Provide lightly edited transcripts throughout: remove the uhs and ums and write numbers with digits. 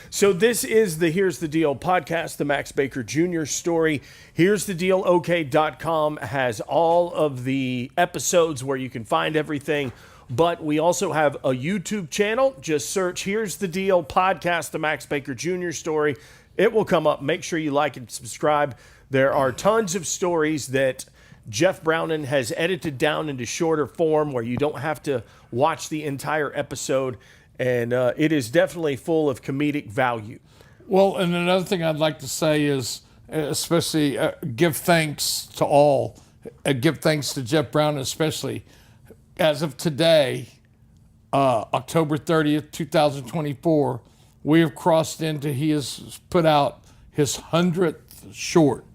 So this is the Here's the Deal podcast, the Max Baker Jr. story. Here's the Deal, OK.com has all of the episodes where you can find everything. But we also have a YouTube channel. Just search Here's the Deal podcast, the Max Baker Jr. story. It will come up. Make sure you like and subscribe. There are tons of stories that Jeff Browning has edited down into shorter form where you don't have to watch the entire episode. And it is definitely full of comedic value. Well, and another thing I'd like to say is, especially give thanks to all. Give thanks to Jeff Browning especially. As of today, October 30th, 2024, we have crossed into, he has put out his 100th short.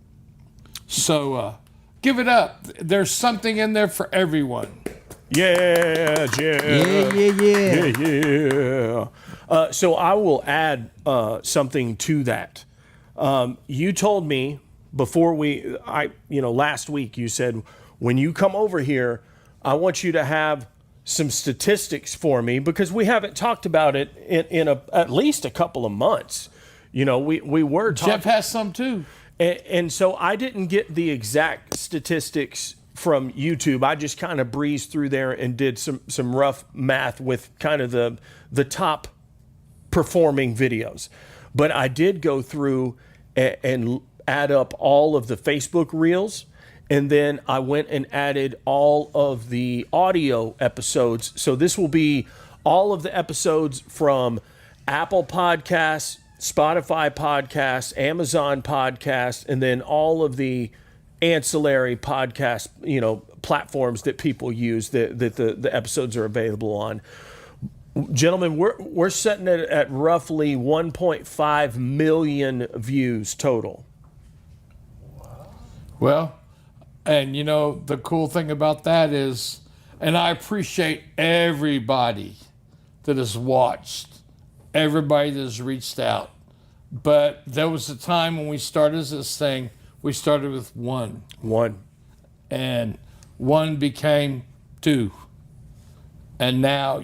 So give it up. There's something in there for everyone. Yeah, Jeff. Yeah. So I will add something to that. You told me before last week, you said, when you come over here, I want you to have some statistics for me because we haven't talked about it in at least a couple of months. You know, we were talking. Jeff has some too. And so I didn't get the exact statistics from YouTube. I just kind of breezed through there and did some rough math with kind of the top performing videos. But I did go through and add up all of the Facebook Reels. And then I went and added all of the audio episodes. So this will be all of the episodes from Apple Podcasts, Spotify Podcasts, Amazon Podcasts, and then all of the ancillary podcast, platforms that people use that the episodes are available on. Gentlemen, we're setting it at roughly 1.5 million views total. Well, and the cool thing about that is, and I appreciate everybody that has watched, everybody that has reached out. But there was a time when we started this thing, we started with one. And one became two. And now,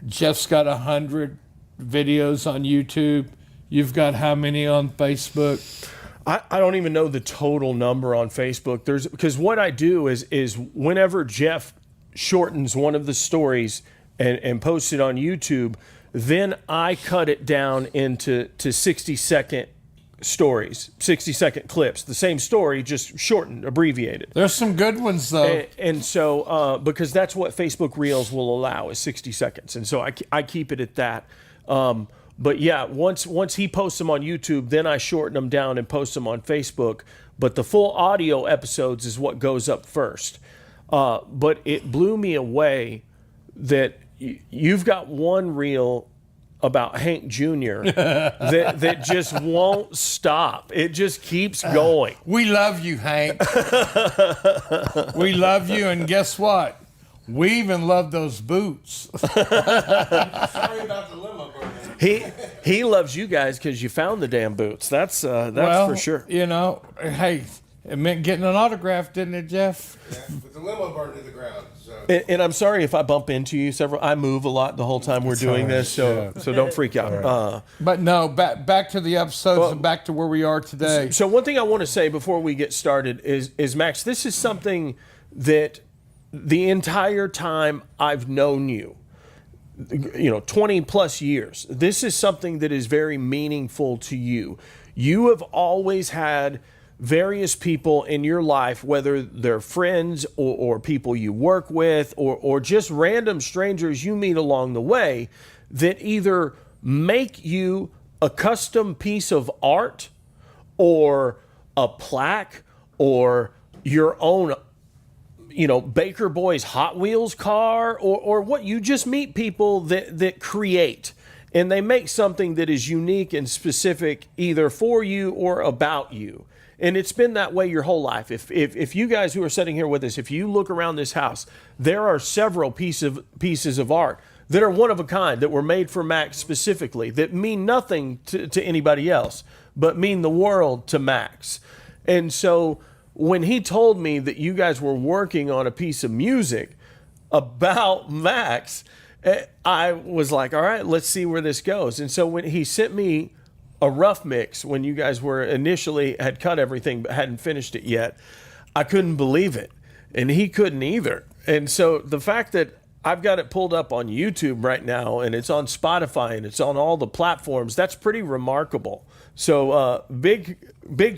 Jeff's got 100 videos on YouTube. You've got how many on Facebook? I don't even know the total number on Facebook. Because what I do is whenever Jeff shortens one of the stories and posts it on YouTube, then I cut it down into 60-second stories, 60-second clips. The same story, just shortened, abbreviated. There's some good ones, though. And so, because that's what Facebook Reels will allow is 60 seconds. And so I keep it at that. But yeah, once he posts them on YouTube, then I shorten them down and post them on Facebook. But the full audio episodes is what goes up first. But it blew me away that you've got one reel about Hank Jr. that just won't stop. It just keeps going. We love you, Hank. We love you, and guess what? We even love those boots. Sorry about the limo burning. He loves you guys because you found the damn boots. That's for sure. Hey, it meant getting an autograph, didn't it, Jeff? Yeah, with the limo burned to the ground. So. And I'm sorry if I bump into you I move a lot the whole time we're doing this, so don't freak out. Right. But no, back to the episodes and back to where we are today. So one thing I want to say before we get started is Max, this is something that the entire time I've known you, 20 plus years, this is something that is very meaningful to you. You have always had various people in your life, whether they're friends or people you work with or just random strangers you meet along the way, that either make you a custom piece of art or a plaque or your own Baker Boys Hot Wheels car or what. You just meet people that create, and they make something that is unique and specific either for you or about you. And it's been that way your whole life. If you guys who are sitting here with us, if you look around this house, there are several pieces of art that are one of a kind, that were made for Max specifically, that mean nothing to anybody else, but mean the world to Max. And so when he told me that you guys were working on a piece of music about Max, I was like, all right, let's see where this goes. And so when he sent me a rough mix, when you guys were initially had cut everything but hadn't finished it yet, I couldn't believe it. And he couldn't either. And so the fact that I've got it pulled up on YouTube right now, and it's on Spotify, and it's on all the platforms, that's pretty remarkable. So big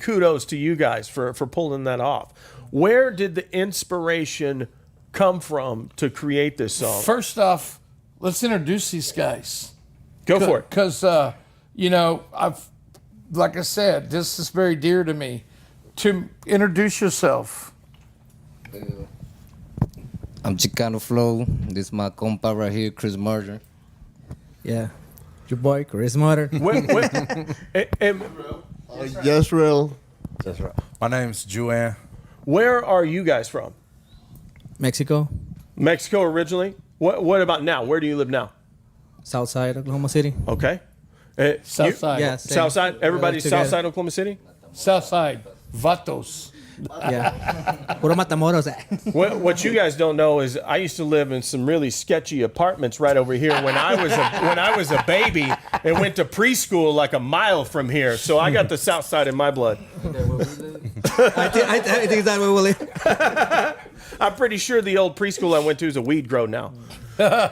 kudos to you guys for pulling that off. Where did the inspiration come from to create this song? First off, let's introduce these guys. Go for it. Because, like I said, this is very dear to me. To introduce yourself. I'm Chicano Flow. This is my compa right here, Chris Martin. Yeah. Your boy, Chris Martin. Yes, real. That's right. My name's Jewanne. Where are you guys from? Mexico, Mexico originally? What about now? Where do you live now? Southside, Oklahoma City. Okay. Southside. Yeah, same. Southside? Everybody's Together. Southside Oklahoma City? Southside. Vatos. Yeah. Puro Matamoros. What you guys don't know is I used to live in some really sketchy apartments right over here when I was a baby and went to preschool like a mile from here. So I got the South Side in my blood. I think that we will live. I'm pretty sure the old preschool I went to is a weed grow now. I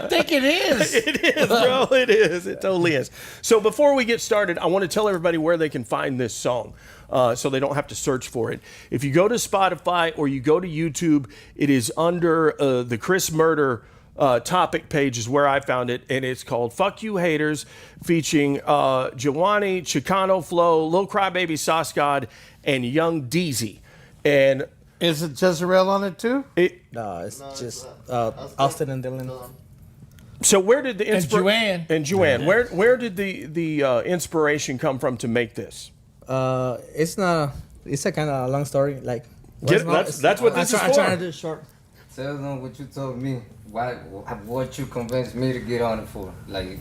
think it is. It is, bro. It is. It totally is. So before we get started, I want to tell everybody where they can find this song so they don't have to search for it. If you go to Spotify or you go to YouTube, it is under the Chris Murder topic page is where I found it, and it's called Fuck You Haters, featuring Jewanne, Chicano Flow, Lil Crybaby Sauce God, and Young Deezy. And Is it Jezreel on it too? No, it's just Austin and Dylan. So where did the Jewanne. And Jewanne, where did the inspiration come from to make this? It's a kind of long story. Like, That's what this is I'm trying to for. do it short. Tell them what you told me. What you convinced me to get on it for. Like,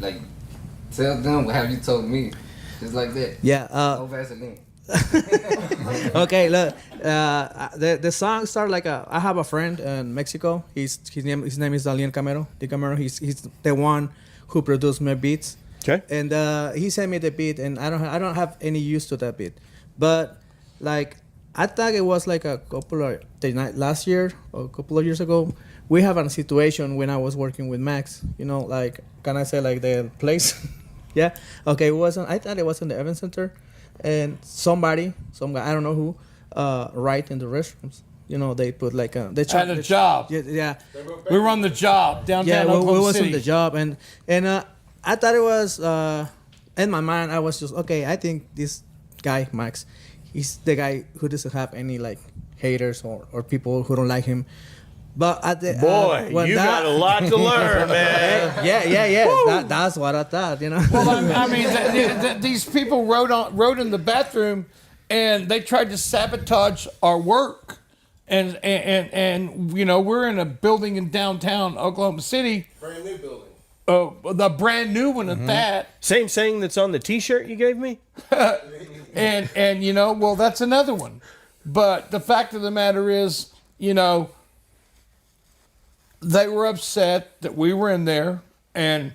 tell them how you told me. Just like that. Yeah. No Vaseline. Okay, look. The song started like I have a friend in Mexico. His name is Camero. Camero. He's the one who produced my beats. Okay. And he sent me the beat, and I don't have any use to that beat, but like I thought it was like last year or a couple of years ago. We have a situation when I was working with Max. You know, like, can I say like the place? Yeah. Okay. I thought it was in the event center. And some guy, I don't know who, right in the restrooms. You know, they put like they At a job. Yeah. We were on the job downtown Yeah, we Oklahoma was City. on the job, and I thought it was in my mind. I was just okay. I think this guy Max, he's the guy who doesn't have any like haters or people who don't like him. But at the You got a lot to learn, man. Yeah. That's what I thought. You know. Well, I mean, these people wrote in the bathroom, and they tried to sabotage our work. And you know, we're in a building in downtown Oklahoma City. Brand new building. Oh, the brand new one at that. Same saying that's on the T-shirt you gave me. And you know, well, that's another one. But the fact of the matter is, you know, they were upset that we were in there. And,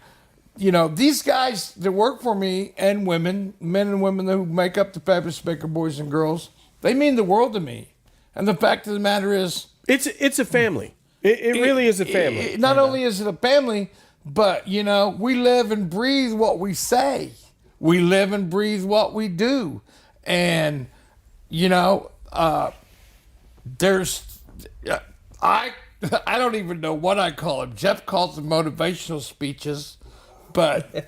you know, these guys that work for me and women, men and women who make up the Fabulous Baker Boys and Girls, they mean the world to me. And the fact of the matter is, It's a family. It really is a family. Not only is it a family, but, you know, we live and breathe what we say. We live and breathe what we do. And, you know, I don't even know what I call them. Jeff calls them motivational speeches, but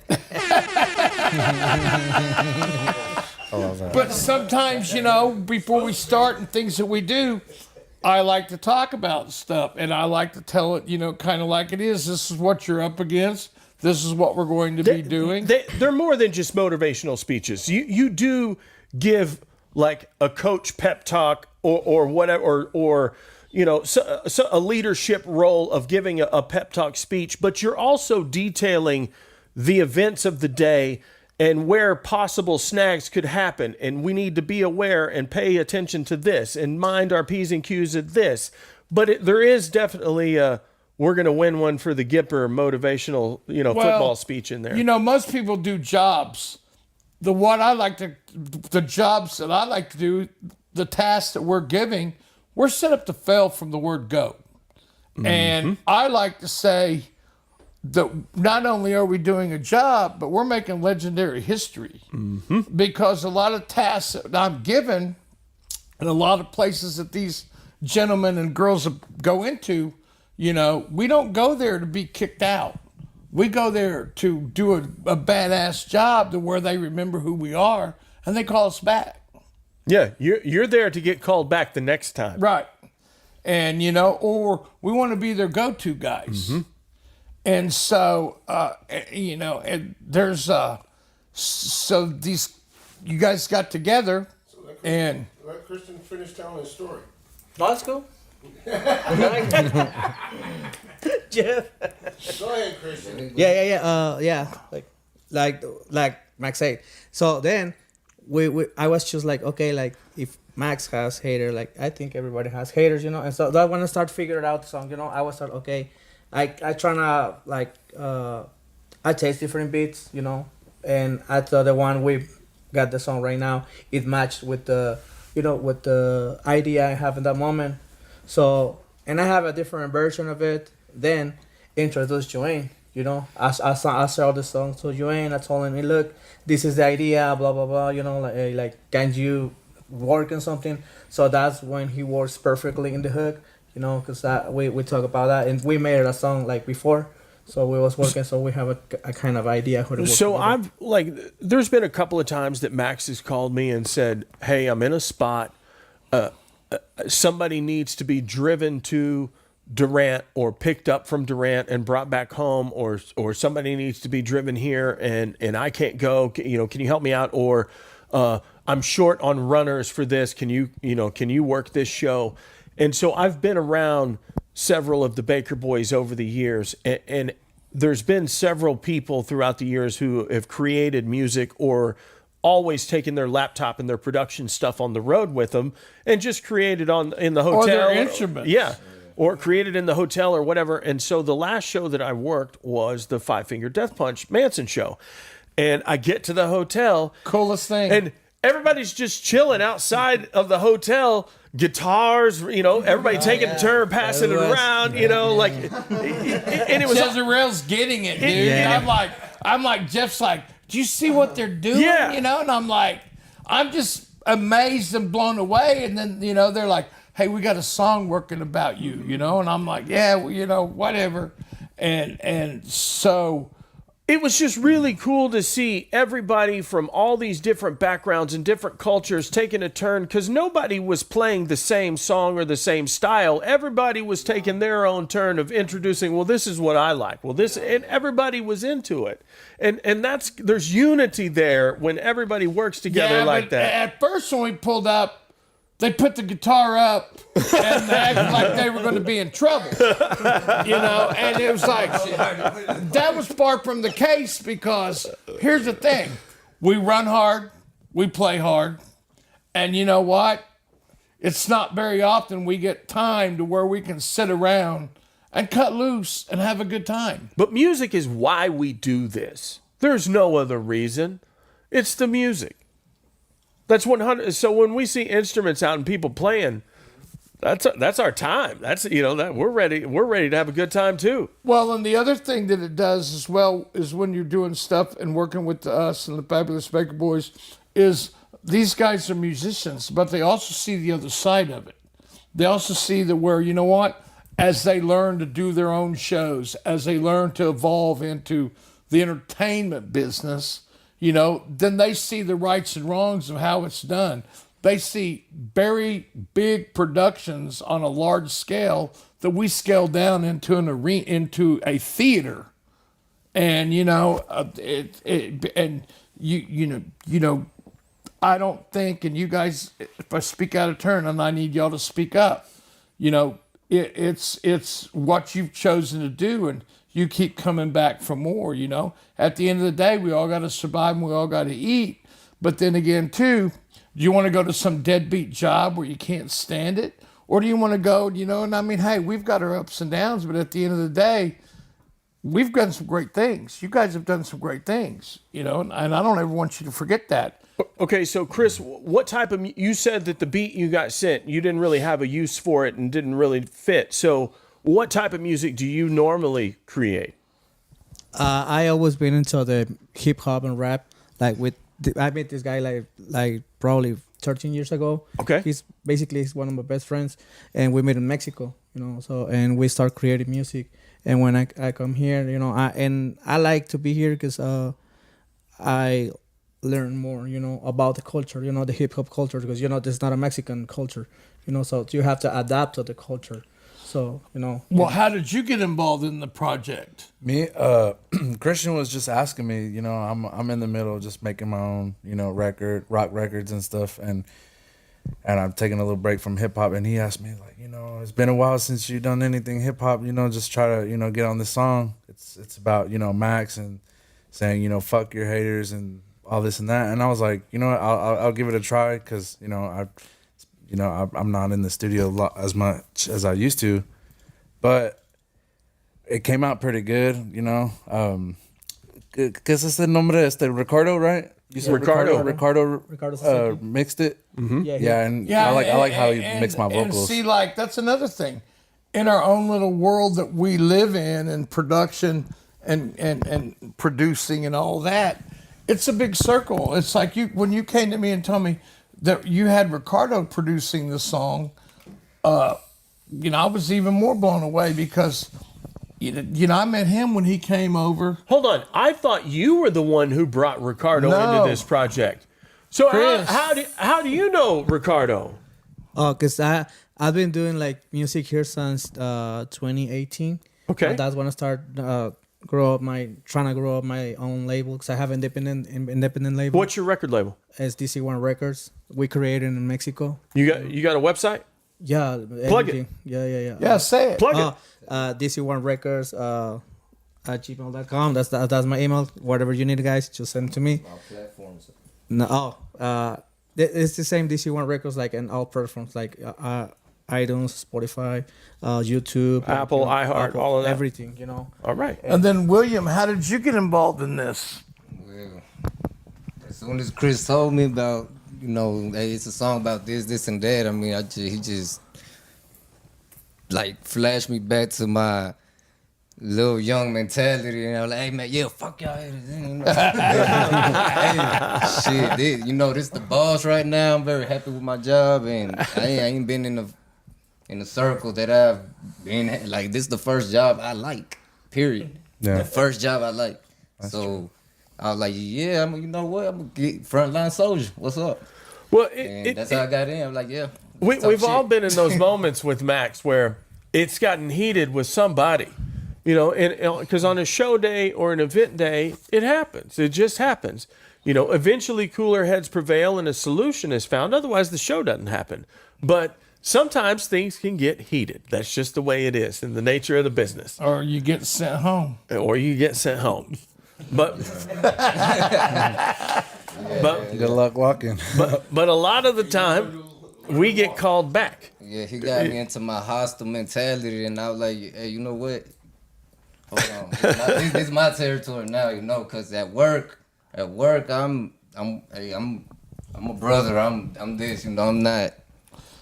but sometimes, you know, before we start and things that we do, I like to talk about stuff, and I like to tell it, you know, kind of like it is. This is what you're up against. This is what we're going to be doing. They're more than just motivational speeches. You do give like a coach pep talk or whatever, or you know, so a leadership role of giving a pep talk speech, but you're also detailing the events of the day and where possible snags could happen. And we need to be aware and pay attention to this and mind our P's and Q's at this. But there is definitely we're going to win one for the Gipper motivational, football speech in there. Most people do jobs. The jobs that I like to do, the tasks that we're giving, we're set up to fail from the word go. And I like to say that not only are we doing a job, but we're making legendary history. Because a lot of tasks that I'm given and a lot of places that these gentlemen and girls go into, we don't go there to be kicked out. We go there to do a badass job to where they remember who we are and they call us back. Yeah, you're there to get called back the next time. Right. And, or we want to be their go-to guys. And so, and there's, so these, you guys got together and. Let Christian finish telling his story. No, that's cool. Jeff. Go ahead, Christian. Yeah. Like Max said. So then I was just like, okay, like if Max has haters, like I think everybody has haters, and so I want to start figuring out the song, I was like, okay, I try to like I taste different beats, and I thought the one we got the song right now, it matched with the with the idea I have in that moment. So, and I have a different version of it. Then introduce Jewanne, I saw the song to Jewanne. I told him, hey, look, this is the idea, blah, blah, blah, like can you work on something? So that's when he works perfectly in the hook, because we talk about that. And we made a song like before. So we was working, so we have a kind of idea who to work So together. there's been a couple of times that Max has called me and said, hey, I'm in a spot. Somebody needs to be driven to Durant or picked up from Durant and brought back home, or somebody needs to be driven here and I can't go. Can you help me out? Or I'm short on runners for this. Can you work this show? And so I've been around several of the Baker Boys over the years, and there's been several people throughout the years who have created music or always taken their laptop and their production stuff on the road with them and just created in the hotel. Or their instruments. Yeah. Or created in the hotel or whatever. And so the last show that I worked was the Five Finger Death Punch Manson show. And I get to the hotel. Coolest thing. And everybody's just chilling outside of the hotel. Guitars, everybody taking a turn, passing it around, and it was Jezreel's getting it, dude. Yeah. And I'm like, Jeff's like, do you see what they're doing? Yeah. And I'm like, I'm just amazed and blown away. And then, they're like, hey, we got a song working about you, and I'm like, yeah, well, whatever. And so it was just really cool to see everybody from all these different backgrounds and different cultures taking a turn, because nobody was playing the same song or the same style. Everybody was taking their own turn of introducing, well, this is what I like. Well, this, and everybody was into it. And there's unity there when everybody works together like that. At first, when we pulled up, they put the guitar up and they acted like they were going to be in trouble, and it was like, that was far from the case, because here's the thing. We run hard, we play hard, and you know what? It's not very often we get time to where we can sit around and cut loose and have a good time. But music is why we do this. There's no other reason. It's the music. That's 100. So when we see instruments out and people playing, that's our time. That's that we're ready to have a good time too. Well, and the other thing that it does as well is when you're doing stuff and working with us and the Fabulous Baker Boys, is these guys are musicians, but they also see the other side of it. They also see that where, as they learn to do their own shows, as they learn to evolve into the entertainment business, then they see the rights and wrongs of how it's done. They see very big productions on a large scale that we scale down into an arena, into a theater, and I don't think, and you guys, if I speak out of turn, and I need y'all to speak up, it's what you've chosen to do, and you keep coming back for more, At the end of the day, we all got to survive and we all got to eat. But then again, too, do you want to go to some deadbeat job where you can't stand it? Or do you want to go, you know, and I mean, hey, we've got our ups and downs, but at the end of the day, we've done some great things. You guys have done some great things, you know, and I don't ever want you to forget that. Okay, so Chris, what type of, you said that the beat you got sent, you didn't really have a use for it and didn't really fit. So what type of music do you normally create? I always been into the hip hop and rap. Like I met this guy like probably 13 years ago. Okay. He's one of my best friends, and we met in Mexico. You know, so and we start creating music. And when I come here, you know, I like to be here because I learn more, you know, about the culture, you know, the hip hop culture, because you know this is not a Mexican culture, you know, so you have to adapt to the culture. So, you know. Well, how did you get involved in the project? Me, Christian was just asking me, you know, I'm in the middle of just making my own, you know, rock records and stuff, and I'm taking a little break from hip hop, and he asked me, like, you know, it's been a while since you've done anything hip hop, you know, just try to, you know, get on this song. It's about, you know, Max and saying, you know, fuck your haters and all this and that, and I was like, you know what, I'll give it a try, because, you know, I'm not in the studio as much as I used to, but it came out pretty good, you know. ¿Qué es el nombre? Ricardo, right? You said Ricardo. Ricardo mixed it. Mm-hmm. Yeah, and I like how he mixed my vocals. And see, like, that's another thing. In our own little world that we live in production and producing and all that, it's a big circle. It's like when you came to me and told me that you had Ricardo producing the song, you know, I was even more blown away because, you know, I met him when he came over. Hold on. I thought you were the one who brought Ricardo into this project. So how do you know Ricardo? Oh, because I've been doing like music here since 2018. Okay. That's when I started trying to grow up my own label, because I have independent label. What's your record label? It's DC1 Records. We created in Mexico. You got a website? Yeah. Plug everything. it. Yeah. Yeah, say it. Plug it. DC1 Records at gmail.com. That's my email. Whatever you need, guys, just send it to me. All platforms. No, it's the same DC1 Records, like in all platforms, like iTunes, Spotify, YouTube, Apple, iHeart, all of that. everything, you know. All right. And then, William, how did you get involved in this? Well, as soon as Chris told me about, you know, hey, it's a song about this, and that, I mean, he just, like, flashed me back to my little young mentality, and I was like, hey, man, yeah, fuck y'all haters. You know? Hey, shit, you know, this the boss right now. I'm very happy with my job, and I ain't been in the circle that I've been, like, this is the first job I like, period. Yeah. The first job I like. That's so true. I was like, yeah, you know what, I'm gonna get frontline soldier. What's up? Well, And that's how I got in. I'm like, yeah. we've all been in those moments with Max where it's gotten heated with somebody, you know, and because on a show day or an event day, it happens. It just happens. You know, eventually cooler heads prevail and a solution is found. Otherwise, the show doesn't happen. But sometimes things can get heated. That's just the way it is in the nature of the business. Or you get sent home. Or you get sent home. But Good luck walking. but a lot of the time we get called back. Yeah, he got me into my hostile mentality, and I was like, hey, you know what? Hold on, this is my territory now, you know, cause at work, I'm a brother. I'm this, you know. I'm not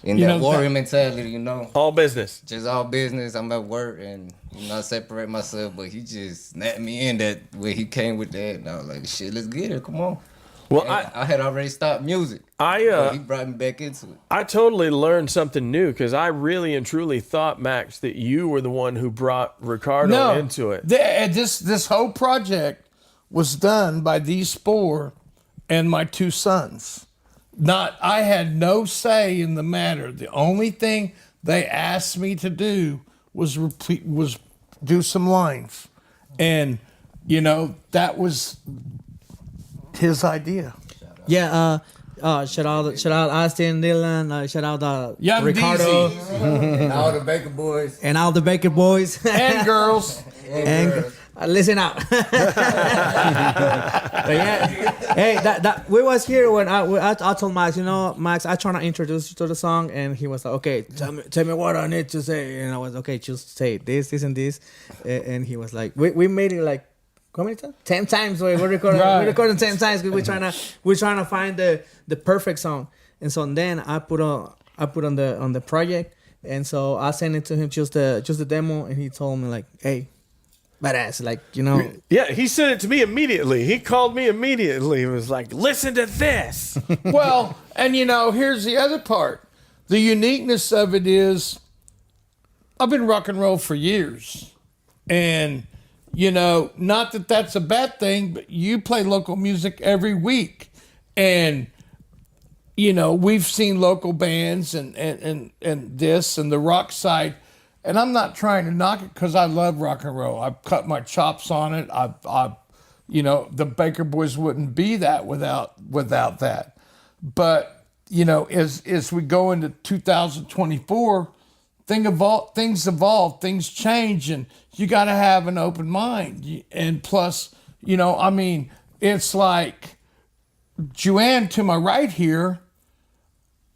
in You that know, warrior mentality, you know. All business. Just all business. I'm at work, and you know, I separate myself. But he just snapped me in that way. He came with that, and I was like, shit, let's get it. Come on. Well, And I had already stopped music. But he brought me back into it. I totally learned something new because I really and truly thought, Max, that you were the one who brought Ricardo into it. This whole project was done by these four and my two sons. I had no say in the matter. The only thing they asked me to do was do some lines, and you know that was his idea. Yeah, shout out Austin, Dylan, shout out Young Ricardo, DZ. And all the Baker boys. and all the Baker boys And girls. and listen out. But yeah, hey, that we was here when I told Max, Max, I trying to introduce you to the song, and he was like, okay, tell me what I need to say, and I was okay, just say this, and this, and he was like, we made it like how many times? 10 times. We're recording. Right. We're recording 10 times because we're trying to find the perfect song, and so then I put on the project, and so I sent it to him just the demo, and he told me like, hey. Badass, like, Yeah, he sent it to me immediately. He called me immediately. He was like, listen to this. Well, and here's the other part. The uniqueness of it is I've been rock and roll for years. And, not that that's a bad thing, but you play local music every week. And, we've seen local bands and this and the rock side. And I'm not trying to knock it because I love rock and roll. I've cut my chops on it. The Baker Boys wouldn't be that without that. But, as we go into 2024, things evolve, things change, and you got to have an open mind. And plus, it's like Jewanne to my right here.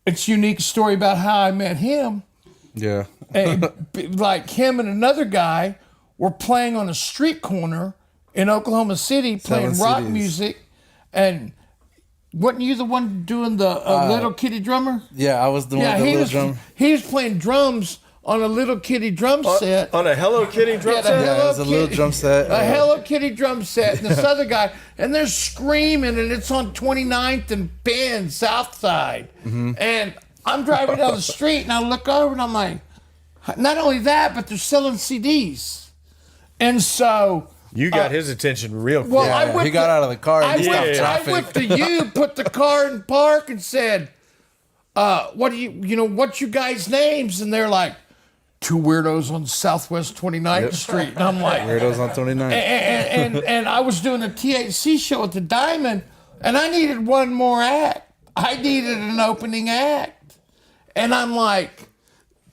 It's a unique story about how I met him. Yeah. And like him and another guy were playing on a street corner in Oklahoma City, playing rock CDs. music. And wasn't you the one doing the little kitty drummer? Yeah, I was the one with the little drum. He was playing drums on a little kitty drum set. On a Hello Kitty drum the set? Yeah, it Hello was a little Kitty- drum set. A Hello Kitty drum set, and this other guy, and they're screaming, and it's on 29th and Penn, South Side. And I'm driving down the street, and I look over, and I'm like, not only that, but they're selling CDs. And so... You got his attention real quick. Well, Yeah, I went he got out of the car and I stopped went, I traffic. went to you, put the car in park, and said, "What do what's you guys' names?" And they're like, "Two weirdos on Southwest 29th Street." And I'm like, Weirdos on 29. and I was doing a THC show at the Diamond, and I needed one more act. I needed an opening act, and I'm like.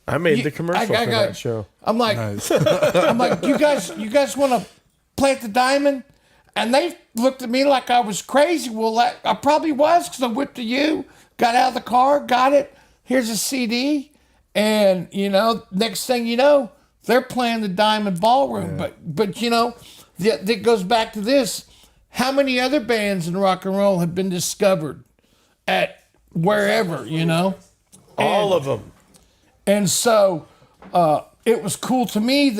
I made the commercial for that show. I'm like, I'm like, you guys want to play at the Diamond? And they looked at me like I was crazy. Well, I probably was because I went to you, got out of the car, got it. Here's a CD, and next thing you know, they're playing the Diamond Ballroom. Yeah. But that goes back to this: how many other bands in rock and roll have been discovered at wherever? All of them. And so it was cool to me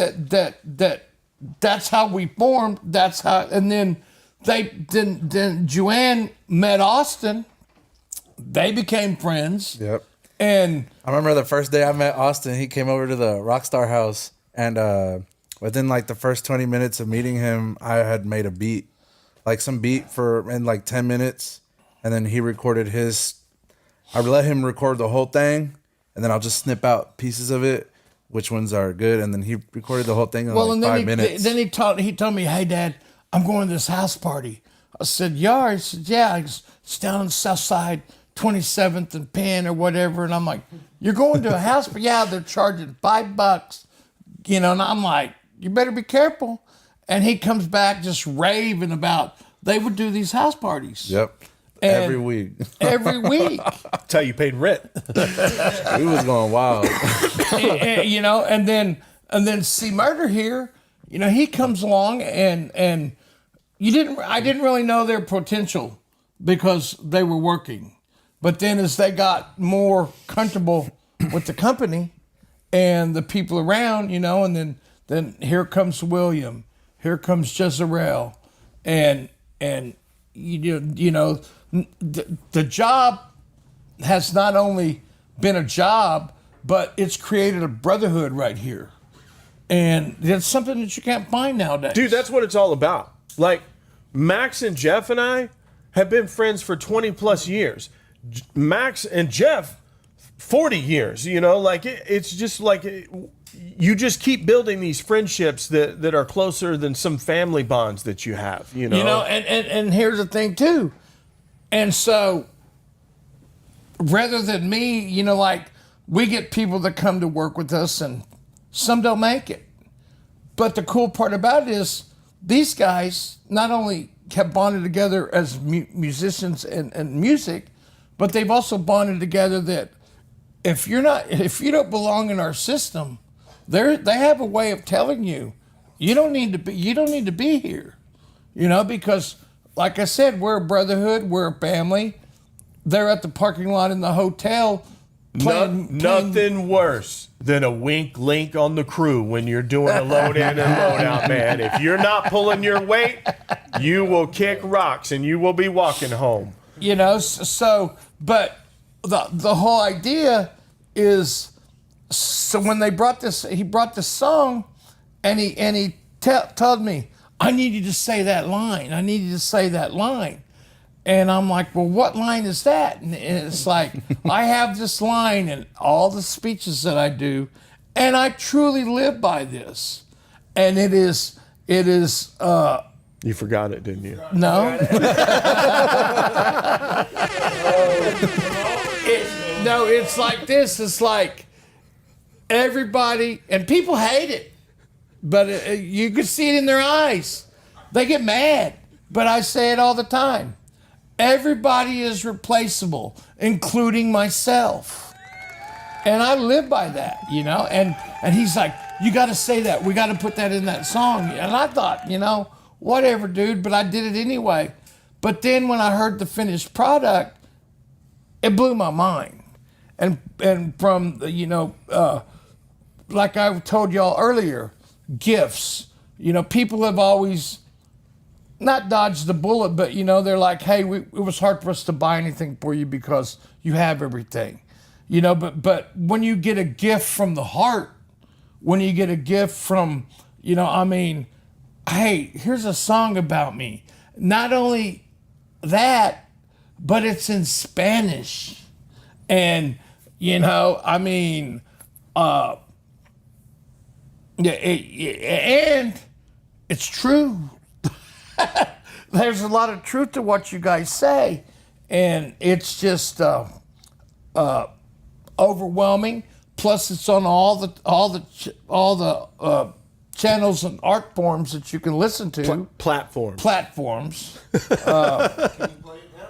that's how we formed. That's how, and then Jewanne met Austin. They became friends. Yep. And I remember the first day I met Austin, he came over to the Rockstar house, and within like the first 20 minutes of meeting him, I had made a beat, like some beat in like 10 minutes, and then he recorded I let him record the whole thing, and then I'll just snip out pieces of it, which ones are good, and then he recorded the whole thing in like 5 minutes. Then he told me, "Hey, Dad, I'm going to this house party." I said, "Yeah." He said, "Yeah, it's down on the south side, 27th and Penn or whatever." And I'm like, "You're going to a house party?" "Yeah, they're charging $5." And I'm like, "You better be careful." And he comes back just raving about they would do these house parties. Yep. And every week. Every week. That's how you paid rent. We was going wild. And then C Murder here, he comes along and I didn't really know their potential because they were working. But then as they got more comfortable with the company and the people around, and then here comes William, here comes Jezreel, and the job has not only been a job, but it's created a brotherhood right here. And it's something that you can't find nowadays. Dude, that's what it's all about. Like, Max and Jeff and I have been friends for 20 plus years. Max and Jeff, 40 years, it's just like you just keep building these friendships that are closer than some family bonds that you have, And here's the thing too. And so rather than me, we get people that come to work with us and some don't make it. But the cool part about it is these guys not only have bonded together as musicians and music, but they've also bonded together that if you don't belong in our system, they have a way of telling you, you don't need to be here, because like I said, we're a brotherhood, we're a family. They're at the parking lot in the hotel playing. Nothing worse than a wink link on the crew when you're doing a load in and load out, man. If you're not pulling your weight, you will kick rocks and you will be walking home. But the whole idea is, so when he brought this song, and he told me, I need you to say that line. I need you to say that line. And I'm like, well, what line is that? And it's like, I have this line in all the speeches that I do, and I truly live by this. And it is. You forgot it, didn't you? No. No, it's like this. It's like everybody, and people hate it, but you can see it in their eyes. They get mad, but I say it all the time. Everybody is replaceable, including myself. And I live by that, and he's like, you got to say that. We got to put that in that song. And I thought, whatever, dude, but I did it anyway. But then when I heard the finished product, it blew my mind. And from, like I told y'all earlier, gifts. People have always not dodged the bullet, but, they're like, hey, it was hard for us to buy anything for you because you have everything. But when you get a gift from the heart, when you get a gift from, hey, here's a song about me. Not only that, but it's in Spanish. And, and it's true. There's a lot of truth to what you guys say. And it's just overwhelming. Plus, it's on all the channels and art forms that you can listen to. Platforms. Can you play it now?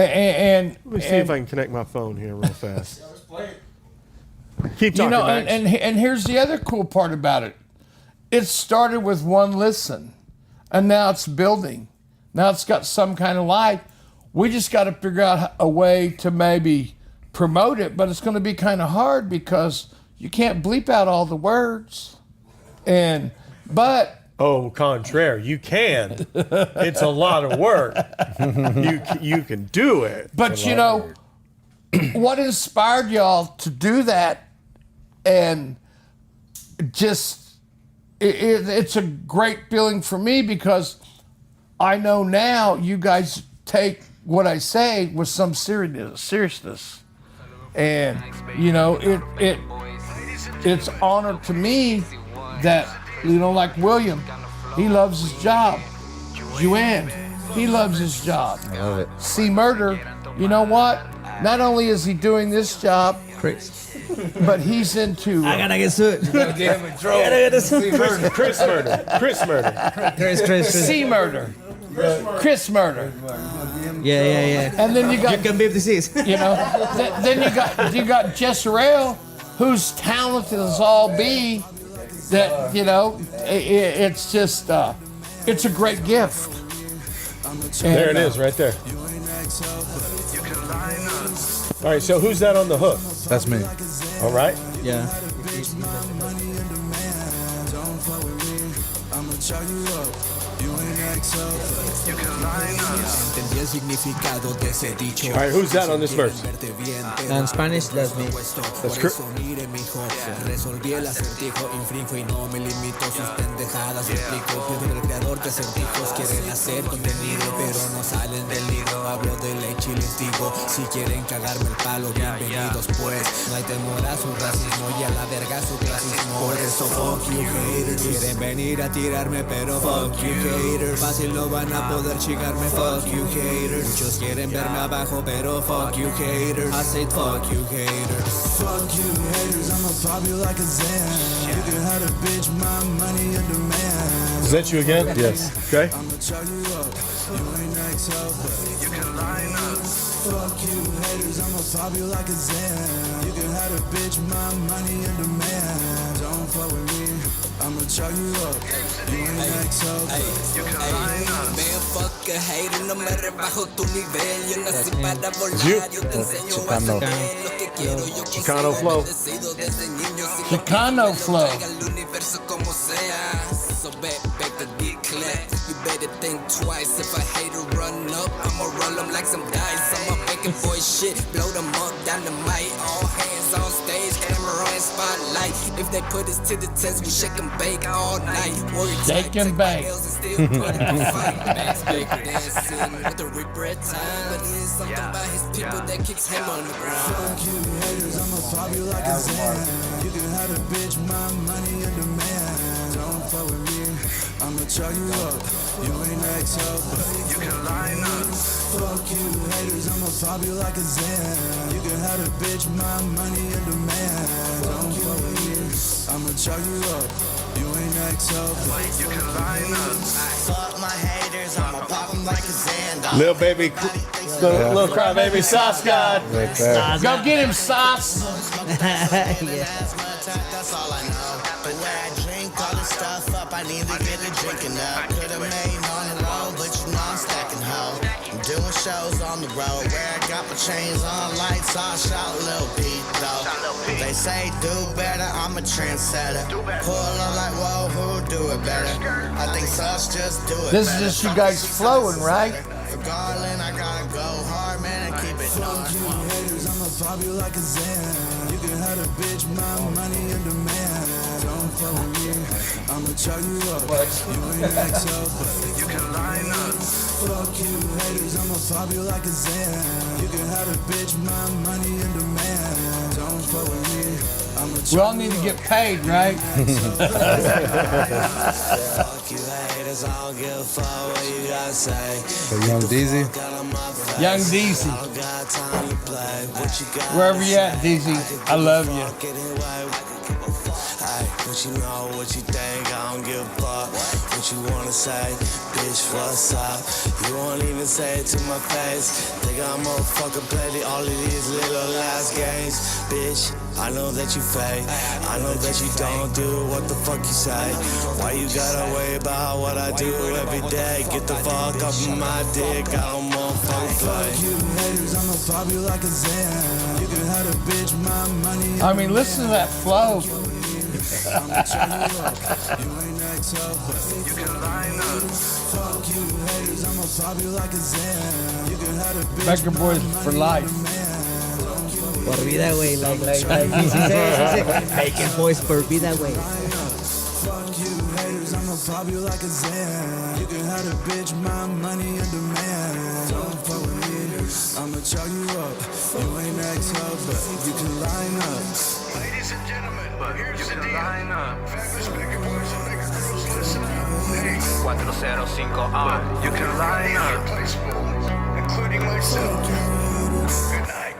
And Let me see if I can connect my phone here real fast. Let's play it. Keep talking, Max. and here's the other cool part about it. It started with one listen, and now it's building. Now it's got some kind of life. We just got to figure out a way to maybe promote it, but it's going to be kind of hard because you can't bleep out all the words. But Au contraire, you can. It's a lot of work. You can do it. But what inspired y'all to do that? And just it's a great feeling for me because I know now you guys take what I say with some seriousness. And it's honor to me that like William, he loves his job. Jewanne, he loves his job. I love it. C Murder, you know what? Not only is he doing this job, but he's into. I gotta get sued. Chris Murder. Chris. C Murder. Chris Murder. Yeah. And then you got You can beep the C's. then you got Jezreel, who's talented as all be. That it's just it's a great gift. There it is, right there. All right, so who's that on the hook? That's me. All right. Yeah. Entendí el significado de ese dicho. All right, who's that on this verse? In Spanish, that's me. That's Chris. Resolví el acertijo, infrinjo y no me limito sus pendejadas. Explico que el creador de acertijos quieren hacer contenido, pero no salen del nido. Hablo de leche y les digo, si quieren cagarme el palo, bienvenidos pues. No hay temor a su racismo y a la verga su clasismo. Por eso fuck you haters. Quieren venir a tirarme, pero fuck you haters. Fácil no van a poder chigarme, fuck you haters. Muchos quieren verme abajo, pero fuck you haters. I say fuck you haters. Fuck you haters, I'ma pop you like a Zan. You can have a bitch, my money in demand. Is that you again? Yes. Okay. I'ma chug you up. You ain't next up, but you can line up. Fuck you, haters, I'ma pop you like a Zen. You can have a bitch, my money and demand. Don't fuck with me, I'ma chug you up. You ain't next up, but you can line up. Man, fuck a hater, no me rebajo tu nivel. Yo nací para volar, yo te enseño a hacer lo que quiero. Yo Chicano flow. desde niño. Chicano flow. El universo como sea. So back to get clear. You better think twice. If I hate to run up, I'ma roll them like some dice. I'm a making boy shit, blow them up, down the mic. All hands on stage, camera and spotlight. If they put us to the test, we shake and bake all night. Shake and bake. Still put up a fight. Max big dancing with the Reaper at time. But there's something about his people that kicks him on the ground. Fuck you haters, I'ma pop you like a Zen. You can have a bitch, my money and demand. Don't fuck with me, I'ma chug you up. You ain't next up, but you can line up. Fuck you haters, I'ma pop you like a Zen. You can have a bitch, my money and demand. Don't fuck with me, I'ma chug you up. You ain't next up, but you can line up. Fuck my haters, I'ma pop them like a Xandar. Little baby, little cry baby, sauce god. Right there. Go get him, sauce. That's all I know. But where I drink all this stuff up, I need to get a drinking up. Could've made on the road, but you know I'm stacking hoe. I'm doing shows on the road where I got my chains on, lights off, shout Lil Pete though. They say do better, I'm a trendsetter. Pull up like whoa, who do it better? I think sus just do it This is better. just you guys flowing, right? For Garland, I gotta go hard, man, and keep it Fuck you haters, I'ma pop you like a Zen. You can have a bitch, my money and demand. Don't fuck with me, I'ma chug you up. You ain't next up, but you can line up. Fuck you haters, I'ma pop you like a Zen. You can have a bitch, my money and demand. Don't fuck with me, I'ma chug We all need to get paid, right? Fuck you haters, I don't give a fuck what you gotta say. So Young DZ. Young DZ. Wherever you at, DZ, I love you. What you know, what you think, I don't give a fuck. What you wanna say, bitch, what's up? You won't even say it to my face. Think I'm motherfucking play all of these little last games. Bitch, I know that you fake. I know that you don't do what the fuck you say. Why you gotta worry about what I do every day? Get the fuck off of my dick, I don't motherfucking play. Fuck you haters, I'ma pop you like a Zen. You can have a bitch, my money. I mean, listen to that flow. I'ma turn you up. You ain't next up, but you can line up. Fuck you haters, I'ma pop you like a Zen. You can have a bitch. Becker Boys for life. Por vida, güey. Like sí sé. Making boys por vida, güey. Fuck you haters, I'ma pop you like a Zen. You can have a bitch, my money and demand. Don't fuck with me, I'ma chug you up. You ain't next up, but you can line up. Ladies and gentlemen, here's the deal. Fabulous Becker Boys and Becker Girls, listen up. Hey, 405A. you can line up. Including myself. Good night.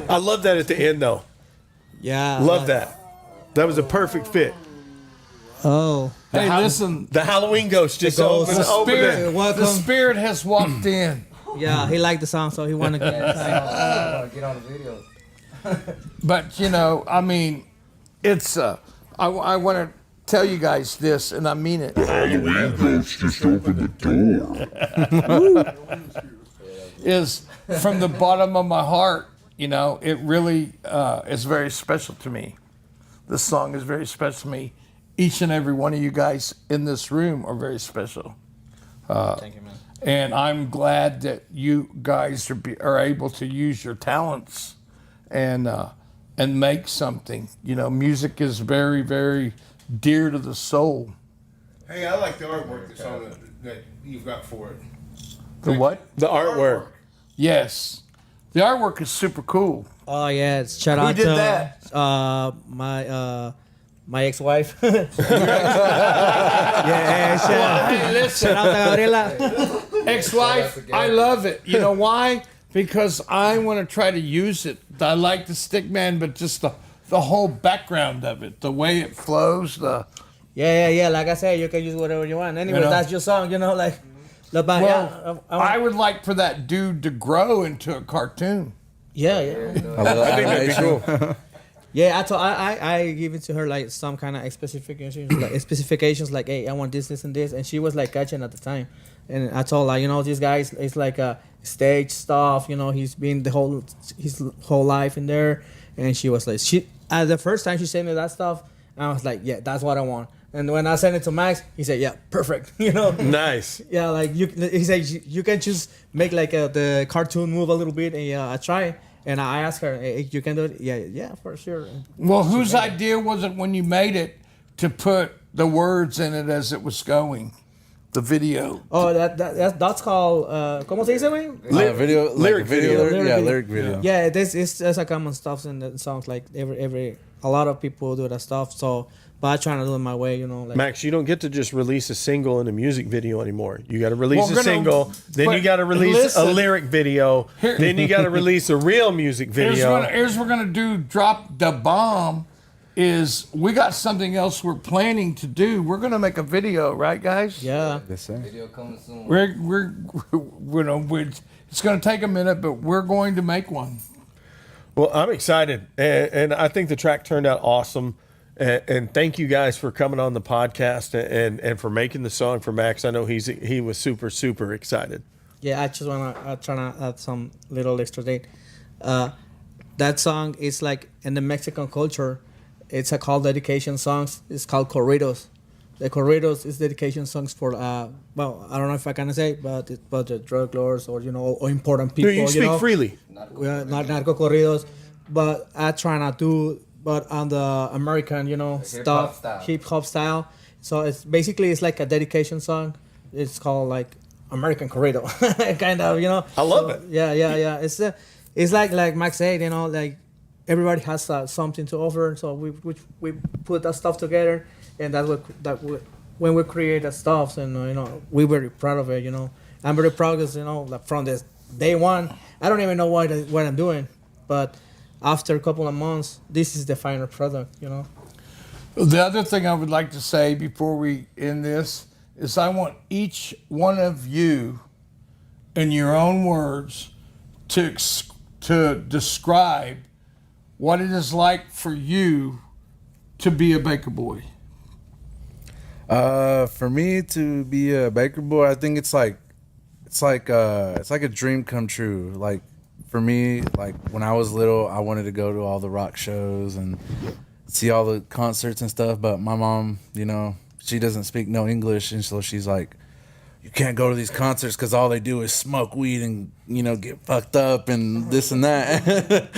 I love that at the end though. Yeah. Love that. That was a perfect fit. Oh. Hey, listen, The Halloween ghost just ghost. opened spirit, it. Welcome. the spirit has walked in. Yeah, he liked the song, so he wanted to get inside. Get on the video. But, you know, I mean, it's, I want to tell you guys this, and I mean it. Halloween ghost just opened the door. Is from the bottom of my heart, you know, it really is very special to me. This song is very special to me. Each and every one of you guys in this room are very special. Thank you, man. And I'm glad that you guys are able to use your talents and make something. You know, music is very, very dear to the soul. Hey, I like the artwork that's on it, that you've got for it. The what? The artwork. Yes. The artwork is super cool. Oh yeah, shout out did to that? My ex-wife. yeah, Hey, listen, shout out to Gabriela. ex-wife, I love it. You know why? Because I want to try to use it. I like the stick man, but just the the whole background of it, the way it flows, Yeah. Like I said, you can use whatever you want. Anyway, that's your song, like. Well, I would like for that dude to grow into a cartoon. Yeah. I think that'd be cool. Yeah, I give it to her like some kind of specifications like, hey, I want this, and this, and she was like catching at the time, and I told her, this guy is like a stage stuff, he's been his whole life in there, and she was like, the first time she sent me that stuff, I was like, yeah, that's what I want. And when I sent it to Max, he said, yeah, perfect. Nice. Yeah, like he said, you can just make like the cartoon move a little bit, and I try. And I asked her, hey, you can do it? Yeah, for sure. Well, whose idea was it when you made it to put the words in it as it was going? The video. Oh, that's called, ¿cómo se dice, güey? Lyric video. Yeah, it's a common stuff in the songs. Like a lot of people do that stuff. So, but I try to do it my way, Like, Max, you don't get to just release a single and a music video anymore. You got to release a single, then you got to release a lyric video, then you got to release a real music video. Here's what we're gonna do. Drop the bomb. Is we got something else we're planning to do. We're gonna make a video, right, guys? Yeah. Yes, sir. Video coming soon. It's gonna take a minute, but we're going to make one. Well, I'm excited, and I think the track turned out awesome. And thank you guys for coming on the podcast and for making the song for Max. I know he was super, super excited. Yeah, I just want to try to add some little extra thing. That song is like in the Mexican culture, it's called dedication songs. It's called corridos. The corridos is dedication songs for, I don't know if I can say, but it's about the drug lords or, or important people. No, you speak freely. Not narco corridos, but I try not to, but on the American, stuff, hip hop style. So it's like a dedication song. It's called like American corrido, kind of, I love it. Yeah. It's like Max said, like everybody has something to offer. So we put that stuff together, and when we create that stuff, and we're very proud of it. I'm very proud because like from this day one, I don't even know what I'm doing, but after a couple of months, this is the final product. The other thing I would like to say before we end this is I want each one of you, in your own words, to describe what it is like for you to be a Baker Boy. For me to be a Baker Boy, I think it's like a dream come true. Like for me, like when I was little, I wanted to go to all the rock shows and see all the concerts and stuff. But my mom, she doesn't speak no English, and so she's like, you can't go to these concerts because all they do is smoke weed and get fucked up and this and that,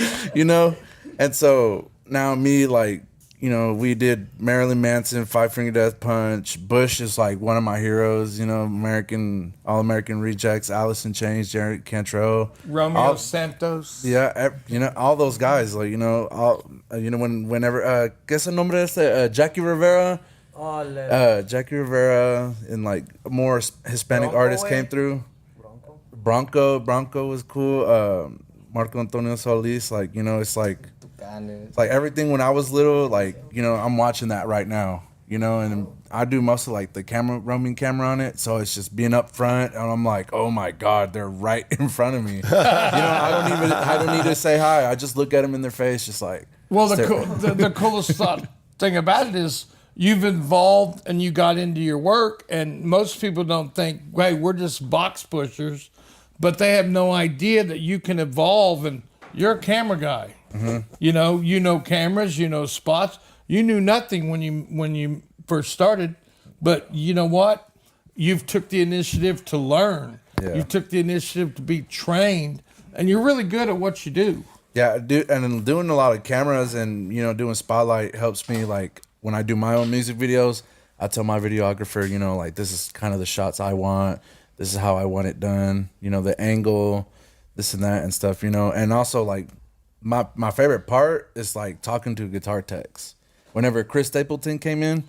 And so now me, like, we did Marilyn Manson, Five Finger Death Punch. Bush is like one of my heroes, All American Rejects, Alice in Chains, Jerry Cantrell, Romeo Santos. Yeah, all those guys, like, whenever, ¿qué es el nombre ese? Jackie Rivera. Jackie Rivera and like more Hispanic artists came through. Bronco was cool. Marco Antonio Solis, like, it's like everything when I was little, like, I'm watching that right now, and I do most of like the roaming camera on it, so it's just being up front, and I'm like, oh my God, they're right in front of me. I don't need to say hi. I just look at them in their face, just like. Well, the coolest thing about it is you've evolved and you got into your work, and most people don't think, hey, we're just box pushers, but they have no idea that you can evolve, and you're a camera guy. Mm-hmm. You know cameras, spots. You knew nothing when you first started, but you know what? You've took the initiative to learn. Yeah. You took the initiative to be trained, and you're really good at what you do. Yeah, and doing a lot of cameras and doing spotlight helps me. Like when I do my own music videos, I tell my videographer, like this is kind of the shots I want. This is how I want it done. The angle, this and that and stuff. And also like my favorite part is like talking to guitar techs. Whenever Chris Stapleton came in,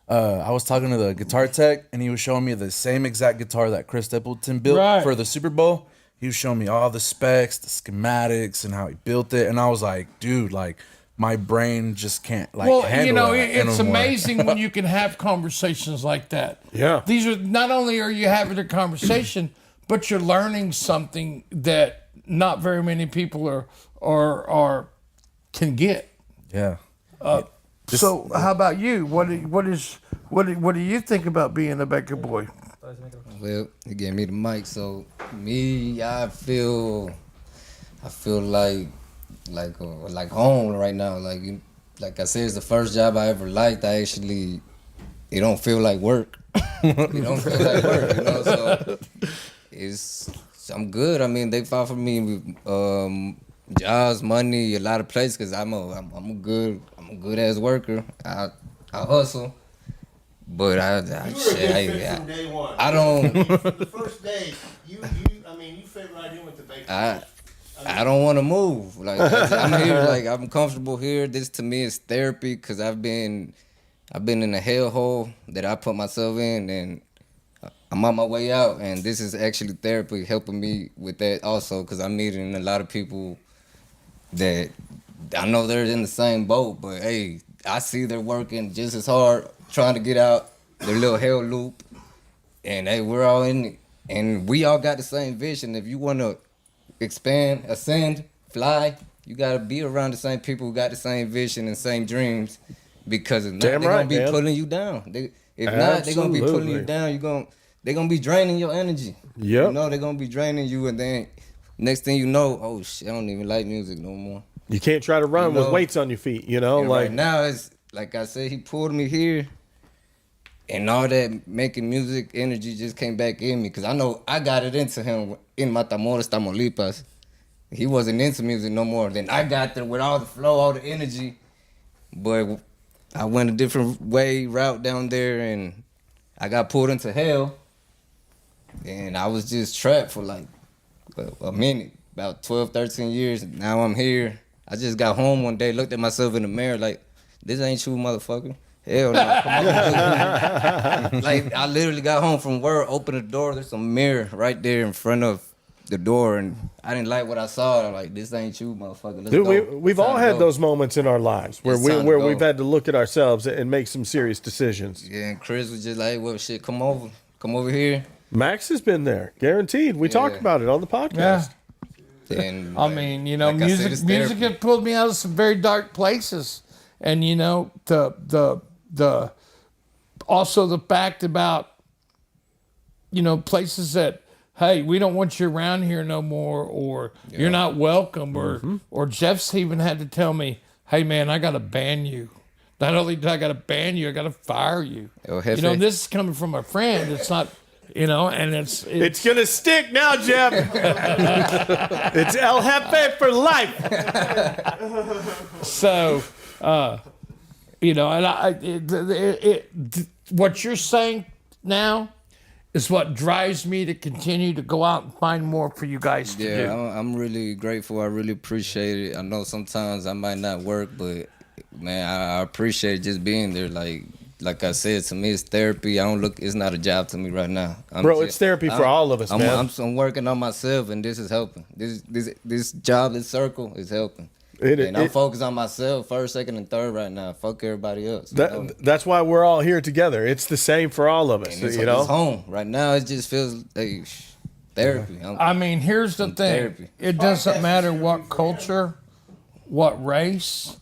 I was talking to the guitar tech, and he was showing me the same exact guitar that Chris Stapleton built for the Super Bowl. He was showing me all the specs, the schematics, and how he built it. And I was like, dude, like, my brain just can't like Well, handle you know, that it's anymore. amazing when you can have conversations like that. Yeah. These are not only are you having a conversation, but you're learning something that not very many people are can get. Yeah. So, how about you? What do you think about being a Baker Boy? Well, he gave me the mic, so me, I feel like home right now. Like I said, it's the first job I ever liked. It don't feel like work. It don't feel like work, you know. So I'm good. I mean, they offered me jobs, money, a lot of places because I'm a good ass worker. I hustle. But from day one. I don't. The first day, you fit right in with the Baker. I don't want to move. Like I'm here. Like I'm comfortable here. This to me is therapy because I've been in a hellhole that I put myself in, and I'm on my way out. And this is actually therapy helping me with that also because I'm meeting a lot of people that I know they're in the same boat. But hey, I see they're working just as hard trying to get out their little hell loop, and hey, we're all in it, and we all got the same vision. If you want to expand, ascend, fly, you gotta be around the same people who got the same vision and same dreams, because if not, they're gonna be pulling you down. If not, they're gonna be pulling you down. They're gonna be draining your energy. Yeah, you know, they're gonna be draining you, and then next thing you know, oh shit, I don't even like music no more. You can't try to run with weights on your feet, you know. And like right now, it's like I said, he pulled me here. And all that making music energy just came back in me because I know I got it into him in Matamoros, Tamaulipas. He wasn't into music no more. Then I got there with all the flow, all the energy. But I went a different route down there, and I got pulled into hell. And I was just trapped for like a minute, about 12, 13 years. Now I'm here. I just got home one day, looked at myself in the mirror like, this ain't you, motherfucker. Hell no. Come on. Like, I literally got home from work, opened the door, there's a mirror right there in front of the door, and I didn't like what I saw. I'm like, this ain't you, motherfucker. Let's Dude, go. we've all had those moments in our lives where It's we've had to look at ourselves and make some serious decisions. Yeah, and Chris was just like, well, shit, come over here. Max has been there, guaranteed. We talked about it on the podcast. Yeah. And I mean, you know, like I said, music has pulled me out of some very dark places. And you know, the also the fact about, you know, places that, hey, we don't want you around here no more, or you're not welcome, or Jeff's even had to tell me, hey man, I gotta ban you. Not only did I gotta ban you, I gotta fire you. You know, this is coming from a friend. It's not, you know, and it's gonna stick now, Jeff. It's El Jefe for life. So, you know, and what you're saying now is what drives me to continue to go out and find more for you guys to do. Yeah, I'm really grateful. I really appreciate it. I know sometimes I might not work, but man, I appreciate just being there. Like I said, to me, it's therapy. It's not a job to me right now. It's therapy for all of us, man. I'm working on myself, and this is helping. This job, this circle is helping. I'm focused on myself first, second, and third right now. Fuck everybody else. That's why we're all here together. It's the same for all of us. It's you know, home right now. It just feels like therapy. I mean, here's the thing. Therapy. It doesn't matter what culture, what race,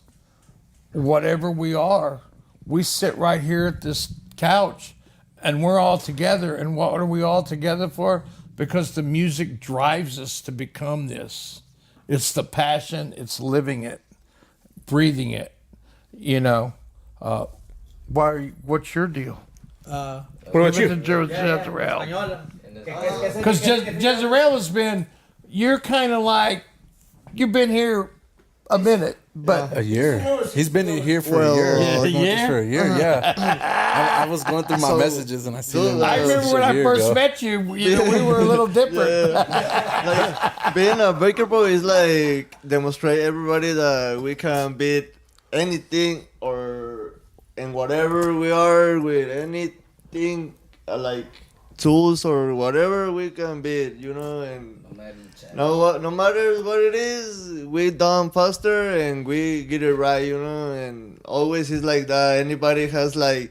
whatever we are. We sit right here at this couch, and we're all together. And what are we all together for? Because the music drives us to become this. It's the passion. It's living it, breathing it. You know, what's your deal? What about you? Jezreel. Because Jezreel has been. You're kind of like, you've been here a minute, but a year. He's been here for a year. For a year, yeah. I was going through my messages and I see him. I remember when I first met you. You know, we were a little different. Like, being a Baker Boy is like demonstrate everybody that we can beat anything or in whatever we are with anything. Like tools or whatever, we can beat, you know, and no matter what it is, we done faster and we get it right, you know, and always it's like that. Anybody has like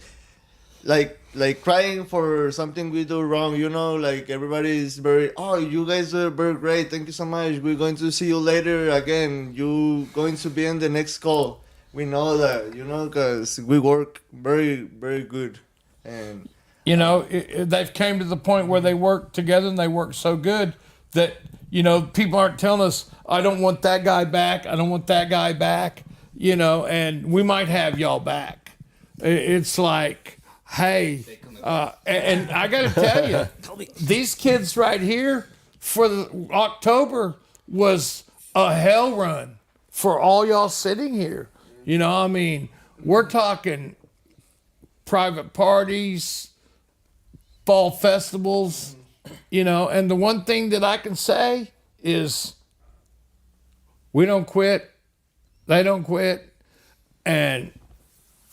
crying for something we do wrong, you know, like everybody is very, oh, you guys are very great, thank you so much, we're going to see you later again, you going to be in the next call. We know that, you know, because we work very, very good. And you know, they've came to the point where they work together and they work so good that, you know, people aren't telling us, I don't want that guy back, I don't want that guy back, you know, and we might have y'all back. It's like, hey, and I got to tell you, these kids right here for October was a hell run for all y'all sitting here. You know, I mean, we're talking private parties, fall festivals, you know, and the one thing that I can say is we don't quit, they don't quit, and,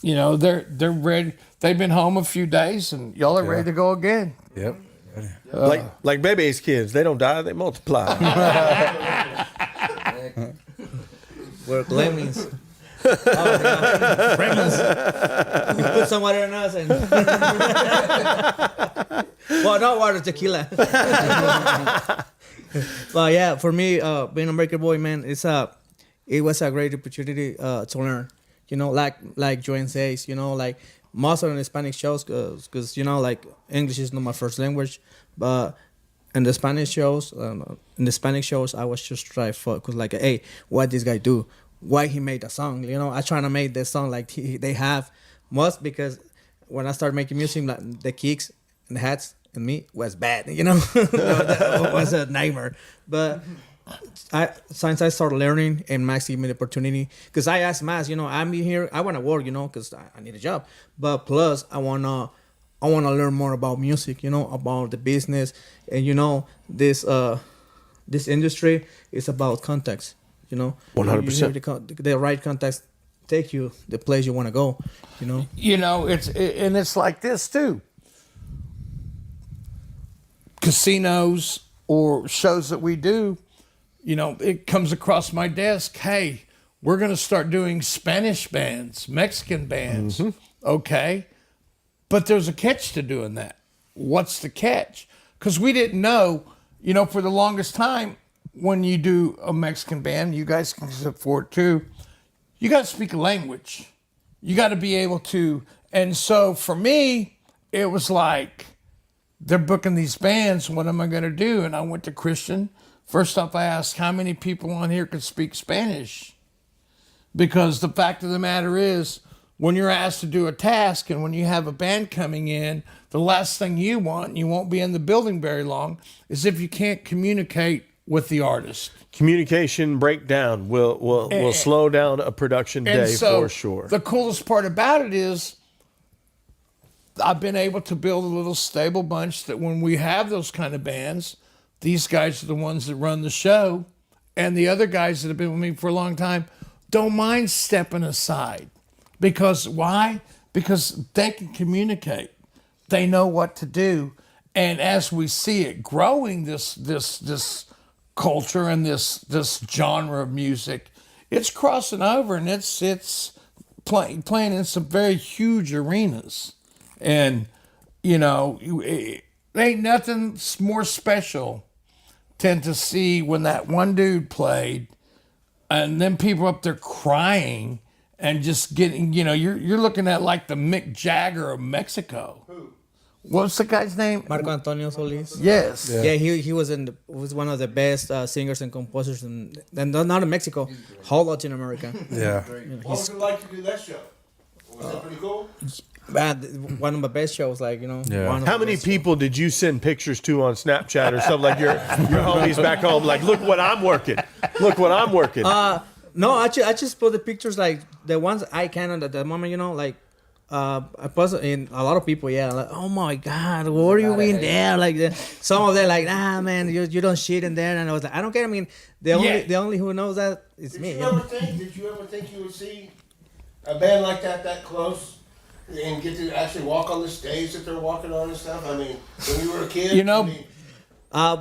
you know, they're ready. They've been home a few days, and y'all are ready to go again. Yep. Like baby's kids, they don't die, they multiply. We're lemmings. Gremlins. You put some water in us and well, not water, tequila. But yeah, for me, being a breaker boy, man, it was a great opportunity to learn. You know, like Jewanne says, you know, like most of the Spanish shows, because you know, like English is not my first language, but in the Spanish shows, I was just trying to focus, like, hey, what this guy do? Why he made a song? You know, I trying to make the song like they have most, because when I started making music, like the kicks and the hats and me was bad. You know, that was a nightmare. But since I started learning and Max gave me the opportunity, because I asked Max, you know, I'm here, I want to work, you know, because I need a job, but plus I wanna learn more about music, you know, about the business, and you know, this industry is about context. You know, 100%. The right context take you the place you want to go. You know. You know, it's like this too. Casinos or shows that we do, you know, it comes across my desk. Hey, we're going to start doing Spanish bands, Mexican bands. Mm-hmm. Okay, but there's a catch to doing that. What's the catch? Because we didn't know. You know, for the longest time, when you do a Mexican band, you guys can support too, you got to speak a language. You got to be able to. And so for me, it was like, they're booking these bands. What am I going to do? And I went to Christian. First off, I asked how many people on here could speak Spanish? Because the fact of the matter is, when you're asked to do a task and when you have a band coming in, the last thing you want, and you won't be in the building very long, is if you can't communicate with the artist. Communication breakdown will slow down a production day for sure. The coolest part about it is I've been able to build a little stable bunch that when we have those kind of bands, these guys are the ones that run the show, and the other guys that have been with me for a long time don't mind stepping aside. Because why? Because they can communicate. They know what to do. And as we see it growing, this culture and this genre of music, it's crossing over, and it's playing in some very huge arenas. And, you know, it ain't nothing more special than to see when that one dude played and then people up there crying and just getting, you know, you're looking at like the Mick Jagger of Mexico. Who? What's the guy's name? Marco Antonio Solis. Yes. Yeah, he was one of the best singers and composers, and not in Mexico, whole Latin America. Yeah. What was it like to do that show? Was that pretty cool? One of my best shows, like, you know. Yeah. How many people did you send pictures to on Snapchat or something, like your homies back home, like, look what I'm working. Look what I'm working. No, I just put the pictures, like the ones I can at the moment, you know, like I post in a lot of people, yeah, like, oh my God, what are you in there? Like some of them like, nah, man, you don't shit in there, and I was like, I don't care. I mean, the only who knows that is me. Did you ever think you would see a band like that close? and get to actually walk on the stage that they're walking on and stuff? I mean, when you were a kid, You know, I mean,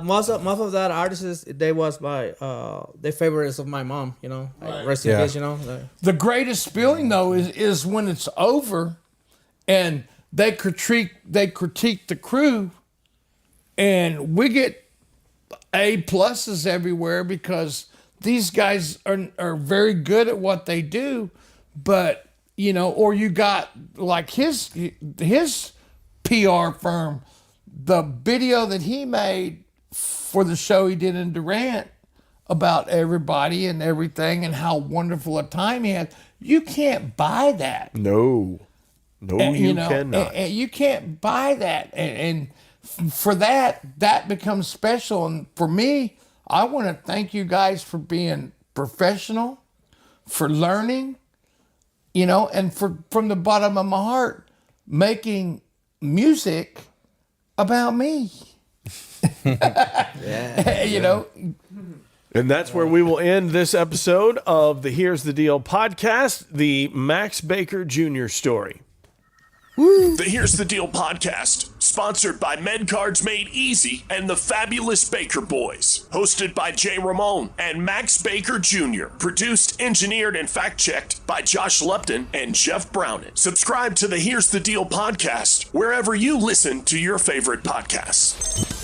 Most of that artists, they was by the favorites of my mom. You know, like Right. rest in Yeah. peace. You know. the greatest feeling though is when it's over, and they critique the crew, and we get A+ everywhere because these guys are very good at what they do, but you know, or you got like his PR firm, the video that he made for the show he did in Durant about everybody and everything and how wonderful a time he had. You can't buy that. No, you cannot. And you can't buy that. And for that becomes special. And for me, I want to thank you guys for being professional, for learning, you know, and from the bottom of my heart, making music about me. You know. And that's where we will end this episode of the Here's the Deal podcast, the Max Baker Jr. story. The Here's the Deal podcast, sponsored by MedCards Made Easy and the Fabulous Baker Boys. Hosted by Jay Ramone and Max Baker Jr. Produced, engineered, and fact-checked by Josh Lupton and Jeff Browning. Subscribe to the Here's the Deal podcast wherever you listen to your favorite podcasts.